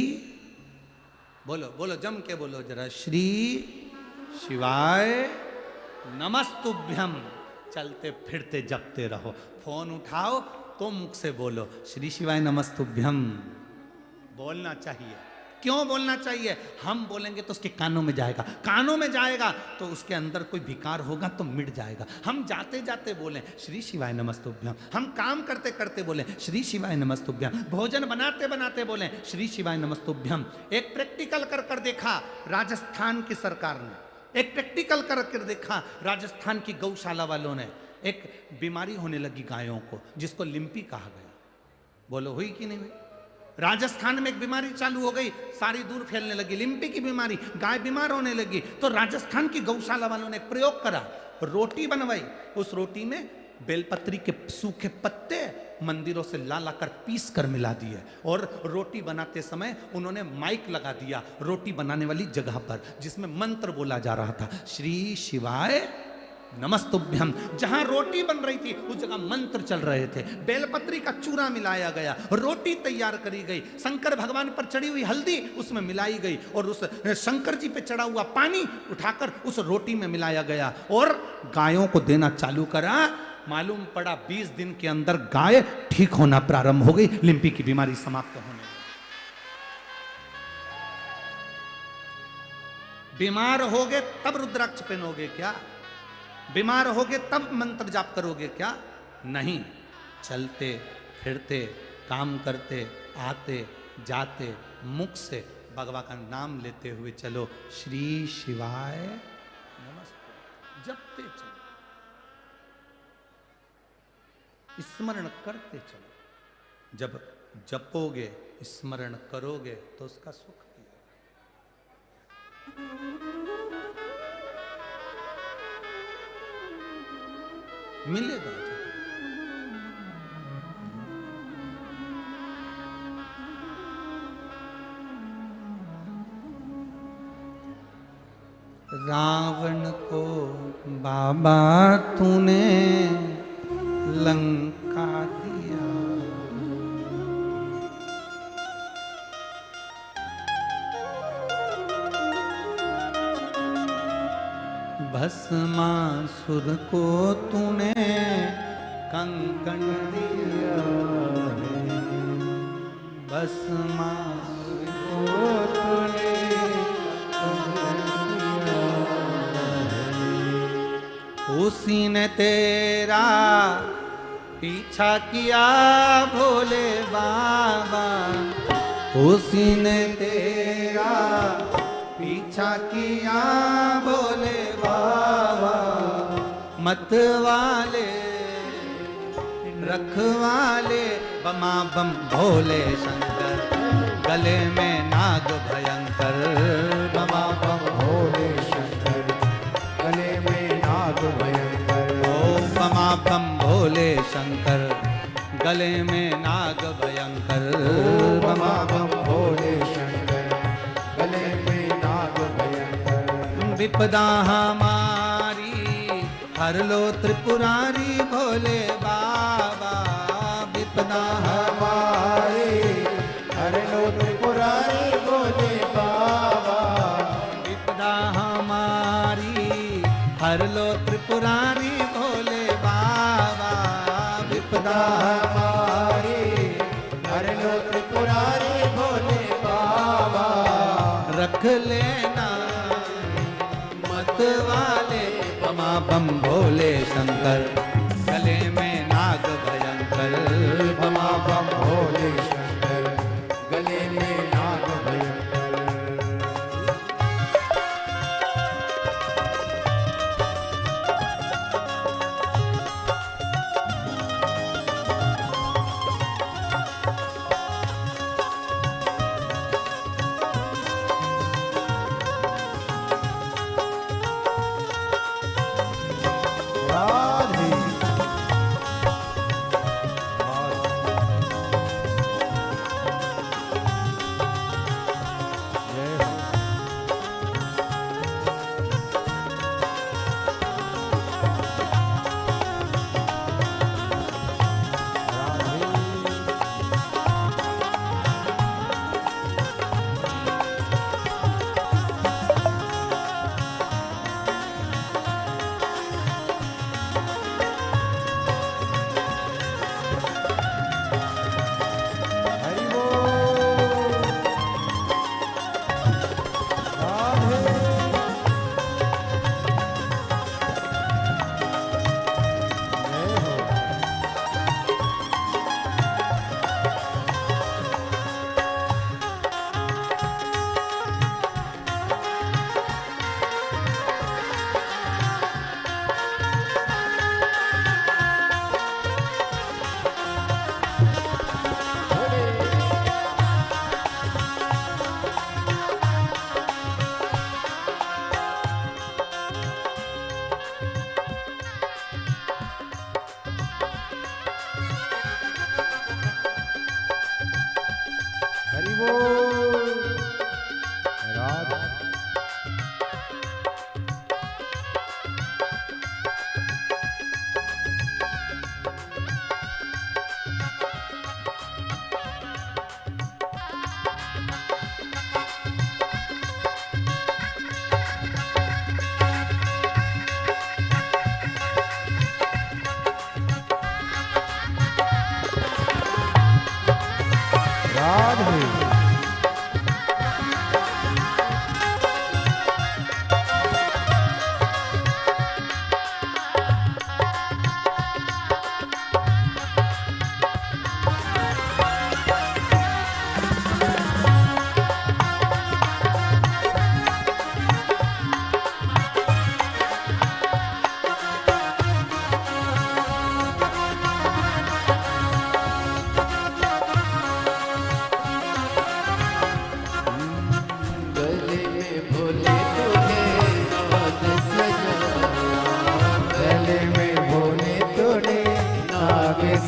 बोलो, बोलो जम के बोलो जरा, श्री शिवाय नमस्तुभ्यम। चलते फिरते जपते रहो। फोन उठाओ तो मुख से बोलो श्री शिवाय नमस्तुभ्यम, बोलना चाहिए। क्यों बोलना चाहिए? हम बोलेंगे तो उसके कानों में जाएगा, कानों में जाएगा तो उसके अंदर कोई विकार होगा तो मिट जाएगा। हम जाते जाते बोलें श्री शिवाय नमस्तुभ्यम, हम काम करते करते बोलें श्री शिवाय नमस्तुभ्यम, भोजन बनाते बनाते बोलें श्री शिवाय नमस्तुभ्यम। एक प्रैक्टिकल कर कर देखा राजस्थान की सरकार ने, एक प्रैक्टिकल कर कर देखा राजस्थान की गौशाला वालों ने। एक बीमारी होने लगी गायों को जिसको लिम्पी कहा गया, बोलो हुई कि नहीं हुई? राजस्थान में एक बीमारी चालू हो गई, सारी दूर फैलने लगी, लिम्पी की बीमारी, गाय बीमार होने लगी। तो राजस्थान की गौशाला वालों ने प्रयोग करा, रोटी बनवाई, उस रोटी में बेलपत्री के सूखे पत्ते मंदिरों से ला ला कर पीस कर मिला दिए और रोटी बनाते समय उन्होंने माइक लगा दिया रोटी बनाने वाली जगह पर, जिसमें मंत्र बोला जा रहा था श्री शिवाय नमस्तुभ्यम। जहां रोटी बन रही थी उस जगह मंत्र चल रहे थे, बेलपत्री का चूरा मिलाया गया, रोटी तैयार करी गई, शंकर भगवान पर चढ़ी हुई हल्दी उसमें मिलाई गई और उस शंकर जी पे चढ़ा हुआ पानी उठाकर उस रोटी में मिलाया गया और गायों को देना चालू करा। मालूम पड़ा 20 दिन के अंदर गाय ठीक होना प्रारंभ हो गई, लिम्पी की बीमारी समाप्त होने। बीमार होगे तब रुद्राक्ष पहनोगे क्या? बीमार होगे तब मंत्र जाप करोगे क्या? नहीं, चलते फिरते काम करते आते जाते मुख से भगवान का नाम लेते हुए चलो श्री शिवाय नमस्ते, जपते चलो, स्मरण करते चलो। जब जपोगे स्मरण करोगे तो उसका सुख मिलेगा। रावण को बाबा तूने लंका दिया, भस्मासुर को तूने कंकण दिया, भस्मासुर को तूने उसी ने तेरा पीछा किया भोले बाबा, उसी ने तेरा पीछा किया भोले बाबा। मत वाले रखवाले बमा बम भोले शंकर, गले में नाग भयंकर बमा बम भोले शंकर, गले में नाग भयंकर। ओ बमा बम भोले शंकर, गले में नाग भयंकर बमा बम भोले शंकर, गले में नाग भयंकर। विपदा हमारी हर लो त्रिपुरारी भोले बाबा, विपदा हमारी हर लो त्रिपुरारी भोले बाबा, विपदा हमारी हर लो त्रिपुरारी भोले बाबा, विपदा हमारी हर लो त्रिपुरारी भोले बाबा। रख लेना मत वाले बमा बम भोले शंकर, गले में नाग भयंकर बमा बम भोले शंकर, गले में नाग भयंकर। राधे बोल राधा।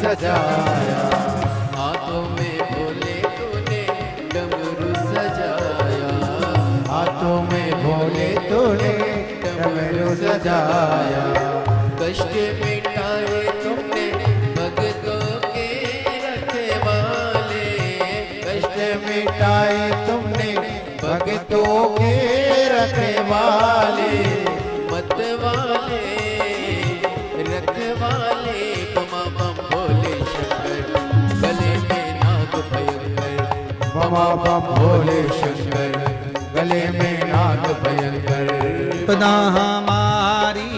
सजाया हाथों में भोले तूने डमरू सजाया, हाथों में भोले तूने डमरू सजाया। कष्ट मिटाए तुमने भक्तों के रखवाले, कष्ट मिटाए तुमने भक्तों के रखवाले, मतवाले रखवाले बमा बम भोले शंकर, गले में नाग भयंकर बमा बम भोले शंकर, गले में नाग भयंकर। विपदा हमारी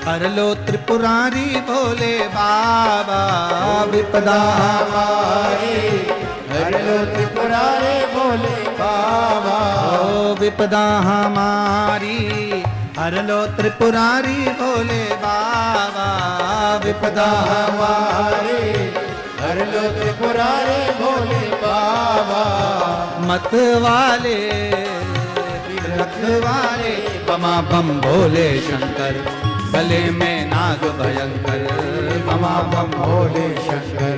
हर लो त्रिपुरारी भोले बाबा, विपदा हमारी हर लो त्रिपुरारी भोले बाबा, ओ विपदा हमारी हर लो त्रिपुरारी भोले बाबा, विपदा हमारी हर लो त्रिपुरारी भोले बाबा। मत वाले रखवाले बमा बम भोले शंकर, गले में नाग भयंकर बमा बम भोले शंकर,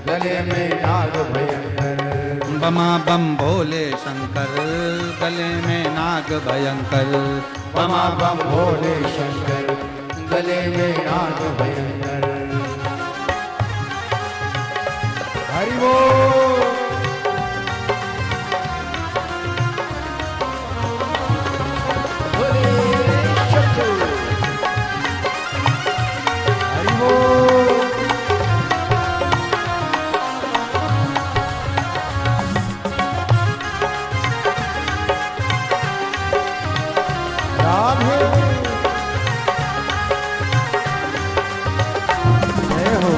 गले में नाग भयंकर। बमा बम भोले शंकर, गले में नाग भयंकर बमा बम भोले शंकर, गले में नाग भयंकर। हरि बोल भोले शंकर। हरि बोल राधे जय हो।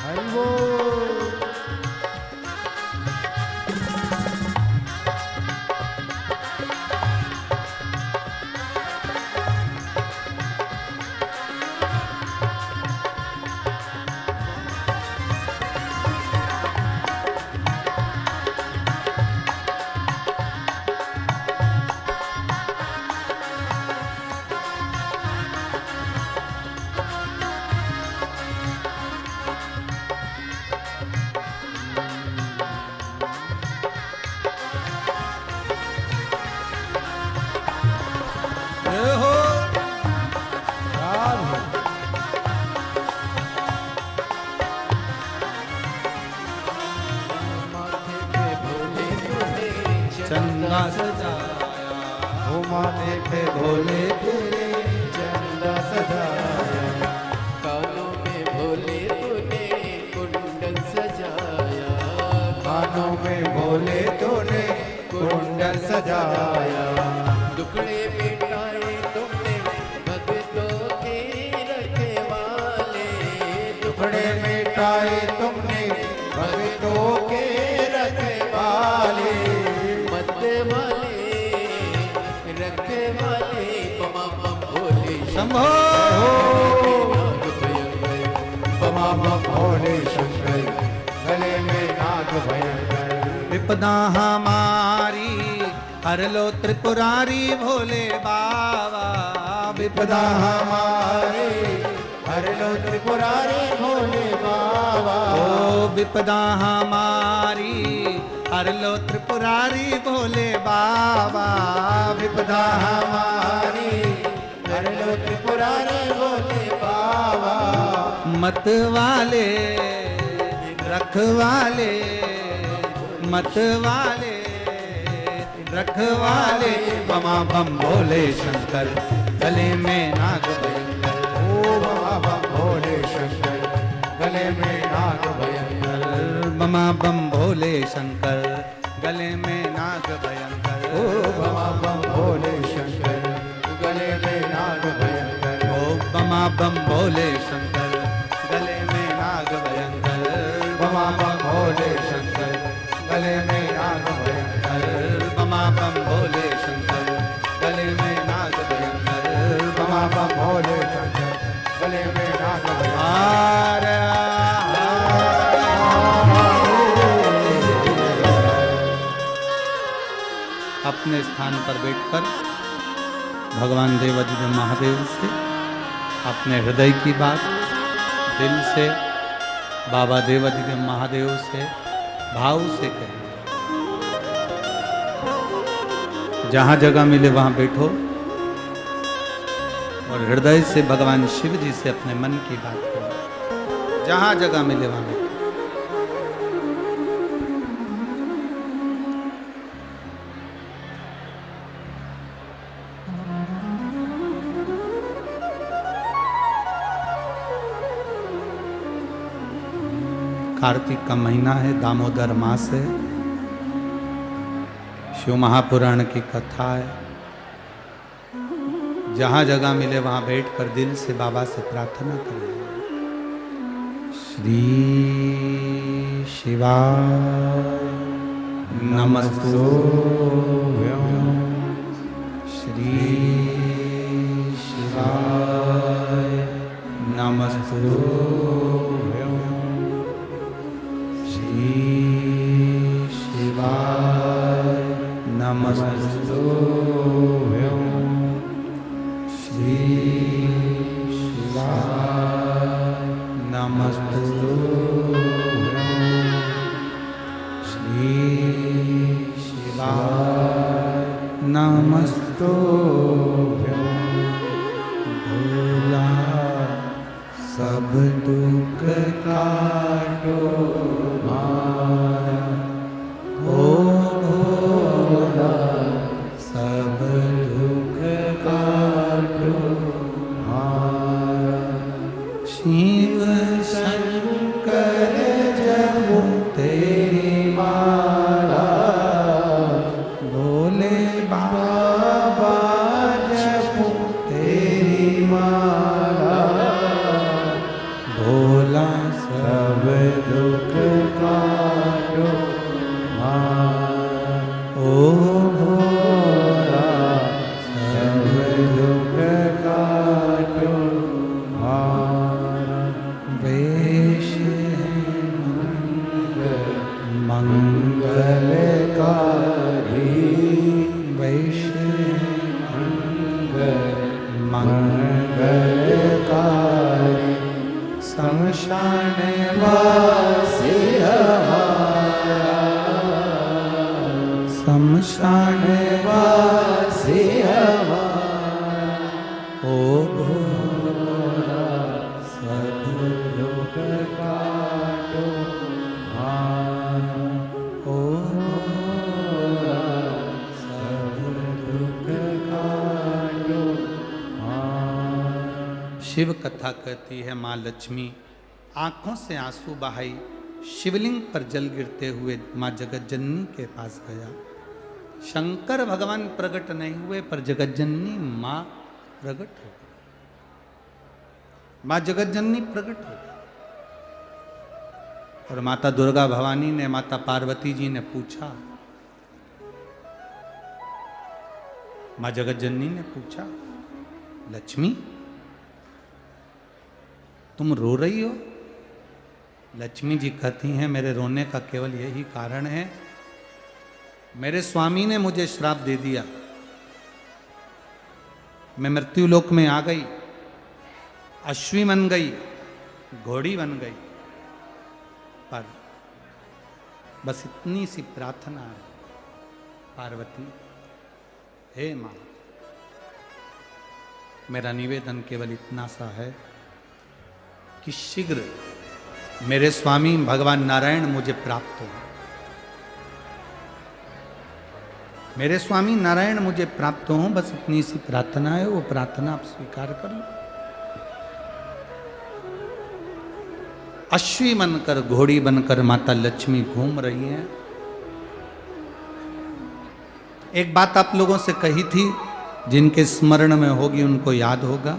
हरि बोल चंदा सजाया। ओ माथे पे भोले तेरे चंदा सजाया। कानों में भोले तूने कुंडल सजाया। कानों में भोले तूने कुंडल सजाया। दुखड़े मिटाए तुमने भक्तों के रखवाले। टुकड़े मिटाए तुमने भक्तों के रखवाले। मत वाले रखे वाले बमा बम भोले शंभो नाग भयंकर। बमा बम भोले शंकर गले में नाग भयंकर। विपदा हमारी हर लो त्रिपुरारी भोले बाबा। विपदा हमारे हर लो त्रिपुरारी भोले बाबा। ओ विपदा हमारी हर लो त्रिपुरारी भोले बाबा। विपदा हमारी हर लो त्रिपुरारी भोले बाबा। मत वाले रखवाले मत वाले रखवाले बमा बम भोले शंकर गले में नाग भयंकर। ओ बाबा भोले शंकर गले में नाग भयंकर। बमा बम भोले शंकर गले में नाग भयंकर। ओ बाबा भोले शंकर गले में नाग भयंकर। ओ बमा बम भोले शंकर गले में नाग भयंकर। बमा बम भोले शंकर गले में नाग भयंकर। बमा बम भोले शंकर गले में नाग भयंकर। बमा बम भोले शंकर गले में नाग भयंकर। हार अपने स्थान पर बैठकर भगवान देवाधिदेव महादेव से अपने हृदय की बात दिल से बाबा देवाधिदेव महादेव से भाव से कहें। जहाँ जगह मिले वहाँ बैठो और हृदय से भगवान शिव जी से अपने मन की बात करो। जहाँ जगह मिले वहाँ बैठो। कार्तिक का महीना है, दामोदर मास है, शिव महापुराण की कथा है। जहाँ जगह मिले वहाँ बैठकर दिल से बाबा से प्रार्थना करें। श्री शिवाय नमस्तुभ्यं। श्री शिवाय नमस्तुभ्यं। श्री शिवाय नमस्तुभ्यं। श्री शिवाय नमस्तुभ्यं। श्री शिवाय नमस्तुभ्यं। भोला सब दुख काटो मारा। ओ भोला सब दुख काटो मारा। शिव शंकर जपो तेरी माला। भोले बाबा जपो तेरी माला। भोला सब दुख काटो मारा। ओ भोला सब दुख काटो मारा। वेश मंगलकारी वैश मंगलकारी शमशान वासी हमारा। शमशान वासी हमारा। ओ भोला सब दुख काटो मारा। ओ भोला शिव कथा कहती है माँ लक्ष्मी आंखों से आंसू बहाई, शिवलिंग पर जल गिरते हुए माँ जगत जननी के पास गया। शंकर भगवान प्रकट नहीं हुए पर जगत जननी माँ प्रकट हो गई। माँ जगत जननी प्रकट हो गई और माता दुर्गा भवानी ने, माता पार्वती जी ने पूछा, माँ जगत जननी ने पूछा, लक्ष्मी तुम रो रही हो? लक्ष्मी जी कहती हैं मेरे रोने का केवल यही कारण है, मेरे स्वामी ने मुझे श्राप दे दिया, मैं मृत्यु लोक में आ गई, अश्वी बन गई, घोड़ी बन गई, पर बस इतनी सी प्रार्थना है पार्वती, हे मां, मेरा निवेदन केवल इतना सा है कि शीघ्र मेरे स्वामी भगवान नारायण मुझे प्राप्त हो। मेरे स्वामी नारायण मुझे प्राप्त हो, बस इतनी सी प्रार्थना है, वो प्रार्थना आप स्वीकार कर लो। अश्वी बनकर, घोड़ी बनकर माता लक्ष्मी घूम रही हैं। एक बात आप लोगों से कही थी, जिनके स्मरण में होगी उनको याद होगा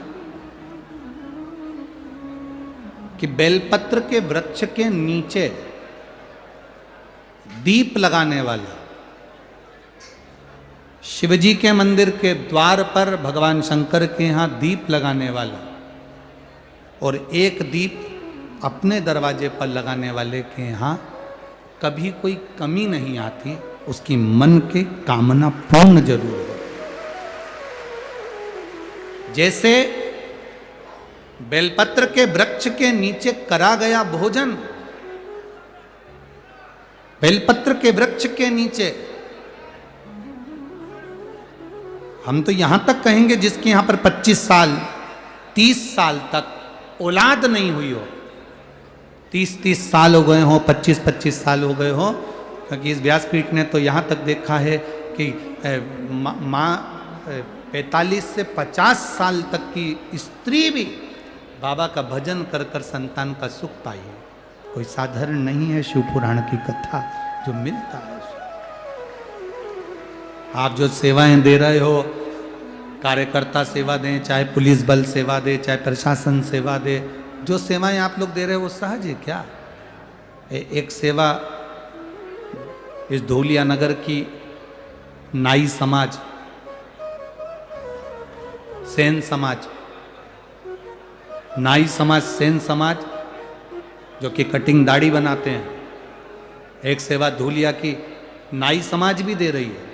कि बेलपत्र के वृक्ष के नीचे दीप लगाने वाला, शिवजी के मंदिर के द्वार पर भगवान शंकर के यहां दीप लगाने वाला और एक दीप अपने दरवाजे पर लगाने वाले के यहां कभी कोई कमी नहीं आती, उसकी मन के कामना पूर्ण जरूर हो। जैसे बेलपत्र के वृक्ष के नीचे करा गया भोजन, बेलपत्र के वृक्ष के नीचे, हम तो यहां तक कहेंगे जिसके यहां पर 25 साल 30 साल तक औलाद नहीं हुई हो, 30-30 साल हो गए हो, 25-25 साल हो गए हो, क्योंकि इस व्यासपीठ ने तो यहाँ तक देखा है कि माँ 45 से 50 साल तक की स्त्री भी बाबा का भजन कर कर संतान का सुख पाई है। कोई साधारण नहीं है शिव पुराण की कथा जो मिलता है। आप जो सेवाएं दे रहे हो, कार्यकर्ता सेवा दें, चाहे पुलिस बल सेवा दे, चाहे प्रशासन सेवा दे, जो सेवाएं आप लोग दे रहे हो वो सहज है क्या? एक सेवा इस धौलिया नगर की नाई समाज, सेन समाज, नाई समाज, सेन समाज जो कि कटिंग दाढ़ी बनाते हैं, एक सेवा धौलिया की नाई समाज भी दे रही है।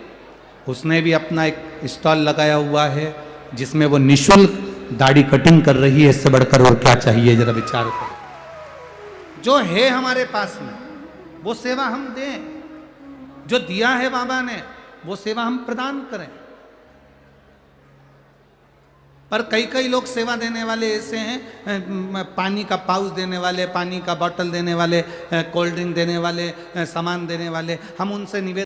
उसने भी अपना एक स्टॉल लगाया हुआ है जिसमें वो निःशुल्क दाढ़ी कटिंग कर रही है। इससे बढ़कर और क्या चाहिए, जरा विचार करो। जो है हमारे पास में वो सेवा हम दें, जो दिया है बाबा ने वो सेवा हम प्रदान करें। पर कई कई लोग सेवा देने वाले ऐसे हैं, पानी का पाउच देने वाले, पानी का बोतल देने वाले, कोल्ड ड्रिंक देने वाले, सामान देने वाले, हम उनसे निवेदन